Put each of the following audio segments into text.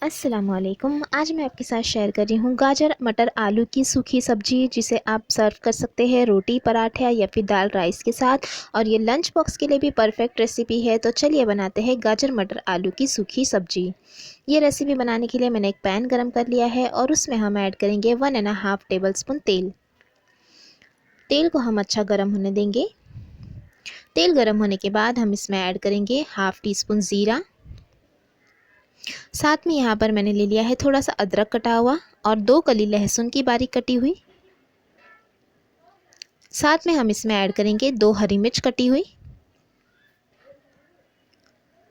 अस्सलामुअलैकुम। आज मैं आपके साथ शेयर कर रही हूँ गाजर मटर आलू की सूखी सब्ज़ी, जिसे आप सर्व कर सकते हैं रोटी पराठा या फिर दाल राइस के साथ। और ये लंच बॉक्स के लिए भी परफेक्ट रेसिपी है। तो चलिए बनाते हैं गाजर मटर आलू की सूखी सब्ज़ी। ये रेसिपी बनाने के लिए मैंने एक पैन गरम कर लिया है और उसमें हम ऐड करेंगे 1.5 टेबल स्पून तेल। तेल को हम अच्छा गर्म होने देंगे। तेल गर्म होने के बाद हम इसमें ऐड करेंगे हाफ़ टी स्पून ज़ीरा। साथ में यहाँ पर मैंने ले लिया है थोड़ा सा अदरक कटा हुआ और 2 कली लहसुन की बारीक कटी हुई। साथ में हम इसमें ऐड करेंगे 2 हरी मिर्च कटी हुई।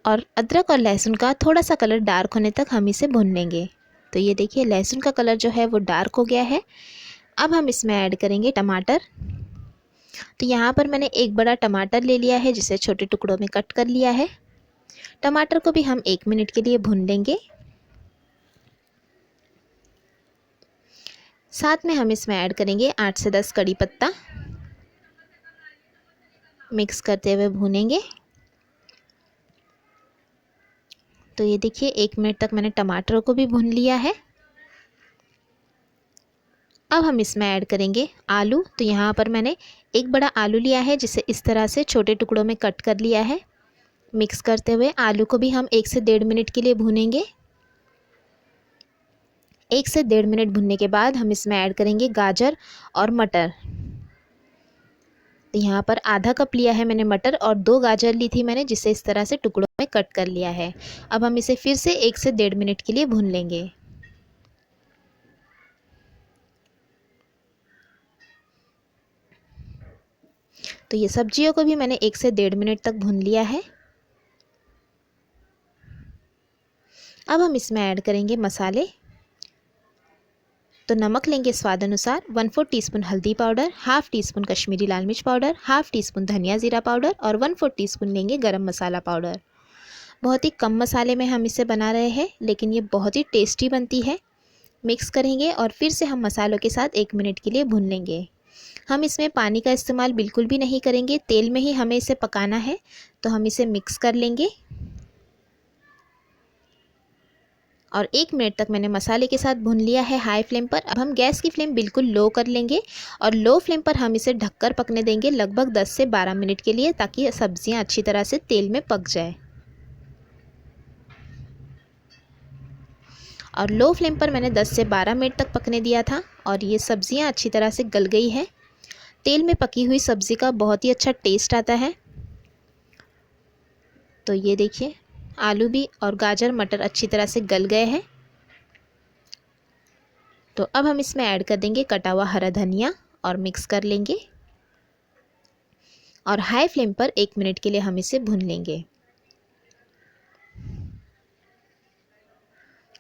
और अदरक और लहसुन का थोड़ा सा कलर डार्क होने तक हम इसे भून लेंगे। तो ये देखिए लहसुन का कलर जो है वो डार्क हो गया है। अब हम इसमें ऐड करेंगे टमाटर। तो यहाँ पर मैंने एक बड़ा टमाटर ले लिया है, जिसे छोटे टुकड़ों में कट कर लिया है। टमाटर को भी हम 1 मिनट के लिए भून लेंगे। साथ में हम इसमें ऐड करेंगे 8 से 10 कड़ी पत्ता। मिक्स करते हुए भूनेंगे। तो ये देखिए 1 मिनट तक मैंने टमाटर को भी भून लिया है। अब हम इसमें ऐड करेंगे आलू। तो यहाँ पर मैंने एक बड़ा आलू लिया है, जिसे इस तरह से छोटे टुकड़ों में कट कर लिया है। मिक्स करते हुए आलू को भी हम 1 से 1.5 मिनट के लिए भूनेंगे। 1 से 1.5 मिनट भुनने के बाद हम इसमें ऐड करेंगे गाजर और मटर। तो यहाँ पर आधा कप लिया है मैंने मटर और 2 गाजर ली थी मैंने, जिसे इस तरह से टुकड़ों में कट कर लिया है। अब हम इसे फिर से 1 से 1.5 मिनट के लिए भून लेंगे। तो ये सब्जियों को भी मैंने 1 से 1.5 मिनट तक भून लिया है। अब हम इसमें ऐड करेंगे मसाले। तो नमक लेंगे स्वाद अनुसार, 1/4 टीस्पून हल्दी powder, half teaspoon Kashmiri लाल मिर्च पाउडर, हाफ़ टी स्पून धनिया ज़ीरा पाउडर और 1/4 टीस्पून लेंगे गरम मसाला पाउडर। बहुत ही कम मसाले में हम इसे बना रहे हैं, लेकिन ये बहुत ही टेस्टी बनती है। मिक्स करेंगे और फिर से हम मसालों के साथ 1 मिनट के लिए भून लेंगे। हम इसमें पानी का इस्तेमाल बिल्कुल भी नहीं करेंगे, तेल में ही हमें इसे पकाना है। तो हम इसे मिक्स कर लेंगे और 1 मिनट तक मैंने मसाले के साथ भून लिया है हाई फ्लेम पर। अब हम गैस की फ्लेम बिल्कुल लो कर लेंगे और लो फ्लेम पर हम इसे ढककर पकने देंगे लगभग 10 से 12 मिनट के लिए, ताकि सब्जियां अच्छी तरह से तेल में पक जाए। और लो फ्लेम पर मैंने 10 से 12 मिनट तक पकने दिया था और ये सब्जियां अच्छी तरह से गल गई है। तेल में पकी हुई सब्ज़ी का बहुत ही अच्छा टेस्ट आता है। तो ये देखिए आलू भी और गाजर मटर अच्छी तरह से गल गए हैं। तो अब हम इसमें ऐड कर देंगे कटा हुआ हरा धनिया और मिक्स कर लेंगे और हाई फ्लेम पर 1 मिनट के लिए हम इसे भून लेंगे।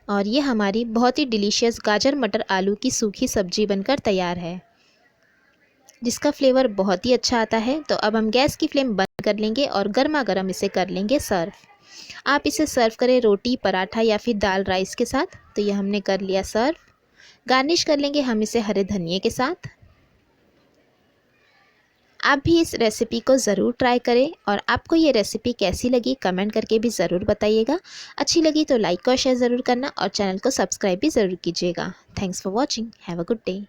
और ये हमारी बहुत ही डिलीशियस गाजर मटर आलू की सूखी सब्जी बनकर तैयार है, जिसका फ्लेवर बहुत ही अच्छा आता है। तो अब हम गैस की फ्लेम बंद कर लेंगे और गर्मा गर्म इसे कर लेंगे सर्व। आप इसे सर्व करें रोटी पराठा या फिर दाल राइस के साथ। तो ये हमने कर लिया सर्व। गार्निश कर लेंगे हम इसे हरे धनिए के साथ। आप भी इस रेसिपी को ज़रूर ट्राई करें और आपको ये रेसिपी कैसी लगी कमेंट करके भी ज़रूर बताइएगा। अच्छी लगी तो लाइक और शेयर ज़रूर करना और चैनल को सब्सक्राइब भी ज़रूर कीजिएगा। Thanks for watching. Have a good day.